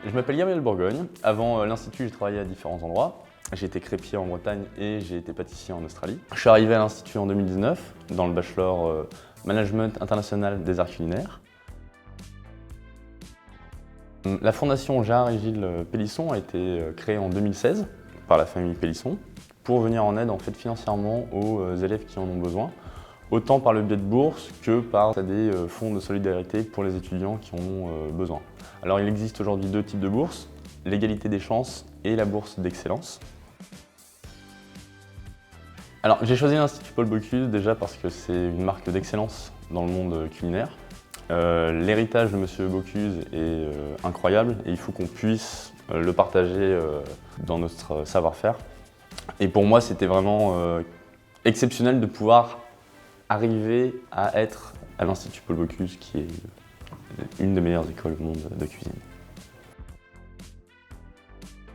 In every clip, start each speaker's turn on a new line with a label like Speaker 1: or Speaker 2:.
Speaker 1: Je m'appelle Gabriel Bourgogne. Avant l'Institut, j'ai travaillé à différents endroits. J'ai été crépier en Bretagne et j'ai été pâtissier en Australie. Je suis arrivé à l'Institut en 2019 dans le bachelor Management international des arts culinaires. La fondation Gérard et Gilles Pélisson a été créée en 2016 par la famille Pélisson pour venir en aide financièrement aux élèves qui en ont besoin, autant par le biais de bourses que par des fonds de solidarité pour les étudiants qui en ont besoin. Alors il existe aujourd'hui deux types de bourses, l'égalité des chances et la bourse d'excellence. Alors j'ai choisi l'Institut Paul Bocuse déjà parce que c'est une marque d'excellence dans le monde culinaire. L'héritage de M. Bocuse est incroyable et il faut qu'on puisse le partager dans notre savoir-faire. Et pour moi, c'était vraiment exceptionnel de pouvoir arriver à être à l'Institut Paul Bocuse, qui est une des meilleures écoles au monde de cuisine.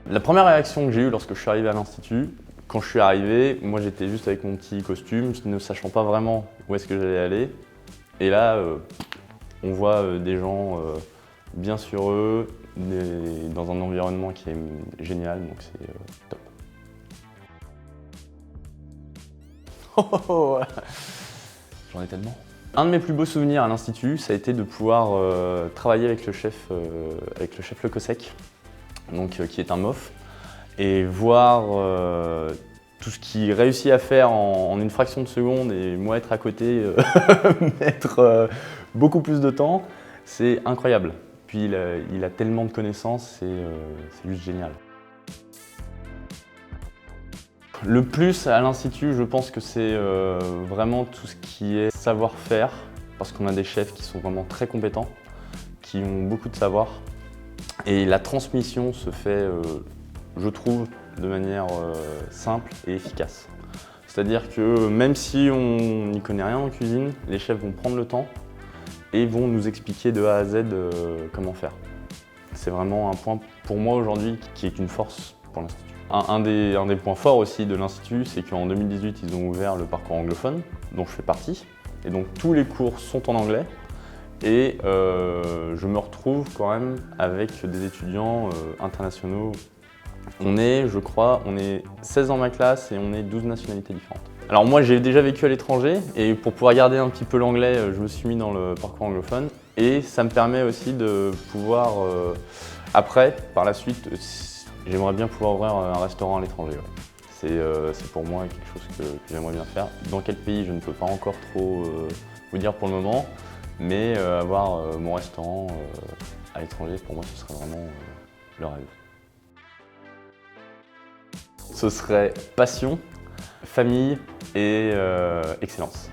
Speaker 1: La première réaction que j'ai eue lorsque je suis arrivé à l'Institut, quand je suis arrivé, moi j'étais juste avec mon petit costume, ne sachant pas vraiment où est-ce que j'allais aller. Et là, on voit des gens bien sur eux, dans un environnement qui est génial, donc c'est top. Oh, j'en ai tellement. Un de mes plus beaux souvenirs à l'Institut, ça a été de pouvoir travailler avec le chef Le Cossec, donc, qui est un MOF, et voir tout ce qu'il réussit à faire en une fraction de seconde et moi être à côté, mettre beaucoup plus de temps, c'est incroyable. Puis il a tellement de connaissances, c'est juste génial. Le plus à l'Institut, je pense que c'est vraiment tout ce qui est savoir-faire, parce qu'on a des chefs qui sont vraiment très compétents, qui ont beaucoup de savoir. Et la transmission se fait, je trouve, de manière simple et efficace. C'est-à-dire que même si on n'y connaît rien en cuisine, les chefs vont prendre le temps et vont nous expliquer de A à Z comment faire. C'est vraiment un point pour moi aujourd'hui qui est une force pour l'Institut. Un des points forts aussi de l'Institut, c'est qu'en 2018, ils ont ouvert le parcours anglophone, dont je fais partie. Et donc tous les cours sont en anglais. Et je me retrouve quand même avec des étudiants internationaux. On est, je crois, 16 dans ma classe et on est 12 nationalités différentes. Alors moi, j'ai déjà vécu à l'étranger et pour pouvoir garder un petit peu l'anglais, je me suis mis dans le parcours anglophone. Et ça me permet aussi de pouvoir, après, par la suite, j'aimerais bien pouvoir ouvrir un restaurant à l'étranger. Ouais. C'est pour moi quelque chose que j'aimerais bien faire. Dans quel pays, je ne peux pas encore trop vous dire pour le moment, mais avoir mon restaurant à l'étranger, pour moi, ce serait vraiment le rêve. Ce serait passion, famille et excellence.